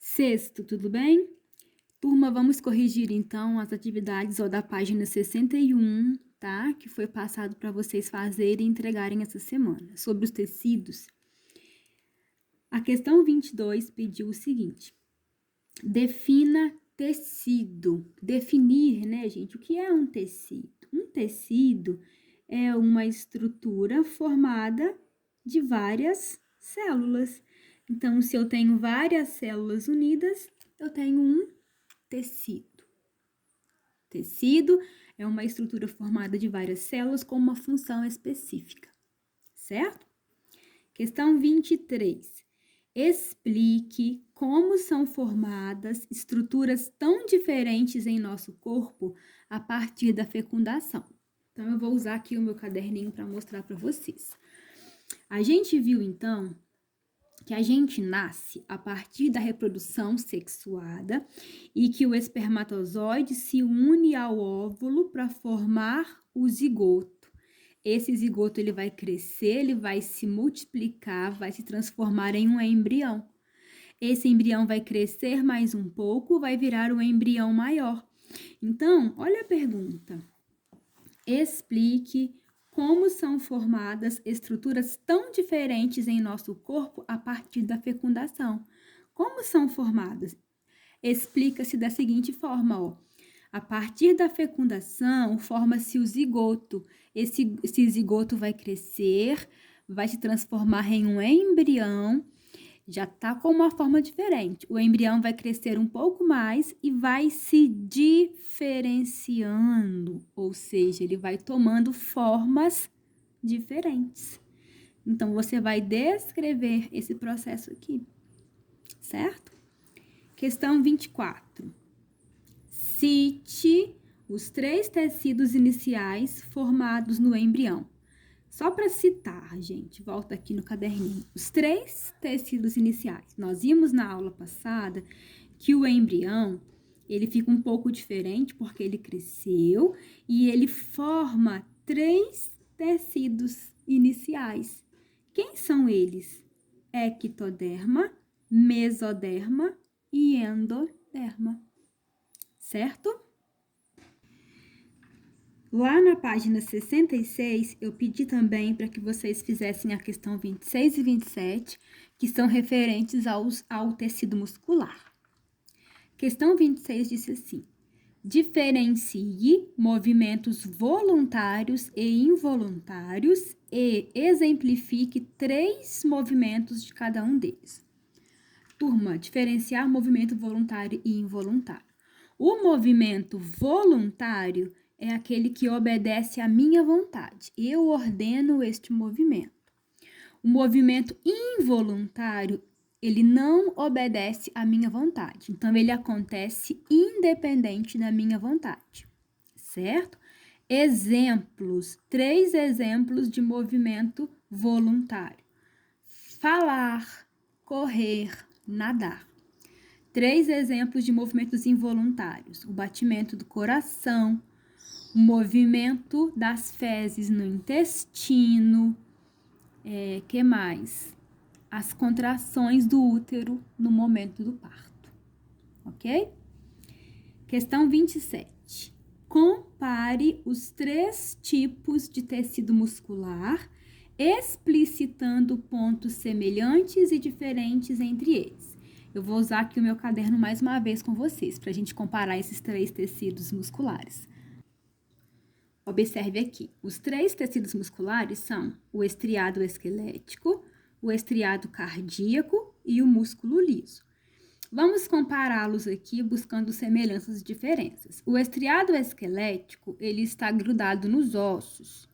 Sexto, tudo bem? Turma, vamos corrigir então as atividades da página 61, tá? Que foi passado para vocês fazerem e entregarem essa semana. Sobre os tecidos, a questão 22 pediu o seguinte: defina tecido. Definir, né, gente? O que é um tecido? Um tecido é uma estrutura formada de várias células. Então, se eu tenho várias células unidas, eu tenho um tecido. Tecido é uma estrutura formada de várias células com uma função específica, certo? Questão 23. Explique como são formadas estruturas tão diferentes em nosso corpo a partir da fecundação. Então, eu vou usar aqui o meu caderninho para mostrar para vocês. A gente viu, então, que a gente nasce a partir da reprodução sexuada e que o espermatozoide se une ao óvulo para formar o zigoto. Esse zigoto ele vai crescer, ele vai se multiplicar, vai se transformar em um embrião. Esse embrião vai crescer mais um pouco, vai virar um embrião maior. Então, olha a pergunta. Explique como são formadas estruturas tão diferentes em nosso corpo a partir da fecundação. Como são formadas? Explica-se da seguinte forma, ó. A partir da fecundação, forma-se o zigoto. Esse zigoto vai crescer, vai se transformar em um embrião, já está com uma forma diferente. O embrião vai crescer um pouco mais e vai se diferenciando, ou seja, ele vai tomando formas diferentes. Então, você vai descrever esse processo aqui, certo? Questão 24. Cite os 3 tecidos iniciais formados no embrião. Só para citar, gente, volta aqui no caderninho. Os 3 tecidos iniciais. Nós vimos na aula passada que o embrião, ele fica um pouco diferente porque ele cresceu e ele forma 3 tecidos iniciais. Quem são eles? Ectoderma, mesoderma e endoderma. Certo? Lá na página 66, eu pedi também para que vocês fizessem a questão 26 e 27, que são referentes ao tecido muscular. Questão 26 disse assim: diferencie movimentos voluntários e involuntários e exemplifique 3 movimentos de cada um deles. Turma, diferenciar movimento voluntário e involuntário. O movimento voluntário é aquele que obedece à minha vontade. Eu ordeno este movimento. O movimento involuntário, ele não obedece à minha vontade. Então, ele acontece independente da minha vontade, certo? Exemplos, 3 exemplos de movimento voluntário: falar, correr, nadar. 3 exemplos de movimentos involuntários: o batimento do coração, o movimento das fezes no intestino, que mais? As contrações do útero no momento do parto, ok? Questão 27. Compare os 3 tipos de tecido muscular, explicitando pontos semelhantes e diferentes entre eles. Eu vou usar aqui o meu caderno mais uma vez com vocês, para a gente comparar esses 3 tecidos musculares. Observe aqui, os 3 tecidos musculares são o estriado esquelético, o estriado cardíaco e o músculo liso. Vamos compará-los aqui buscando semelhanças e diferenças. O estriado esquelético, ele está grudado nos ossos.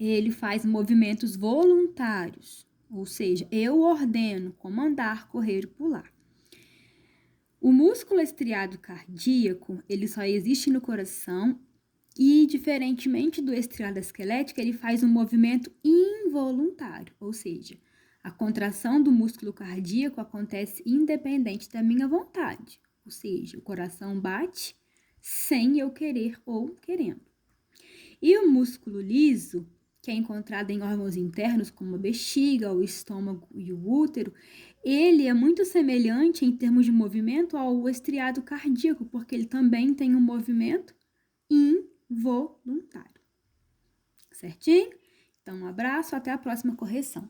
Ele faz movimentos voluntários, ou seja, eu ordeno comandar, correr e pular. O músculo estriado cardíaco, ele só existe no coração e, diferentemente do estriado esquelético, ele faz um movimento involuntário, ou seja, a contração do músculo cardíaco acontece independente da minha vontade, ou seja, o coração bate sem eu querer ou querendo. E o músculo liso, que é encontrado em órgãos internos como a bexiga, o estômago e o útero, Ele é muito semelhante em termos de movimento ao estriado cardíaco, porque ele também tem um movimento involuntário. Certinho? Então, um abraço, até a próxima correção.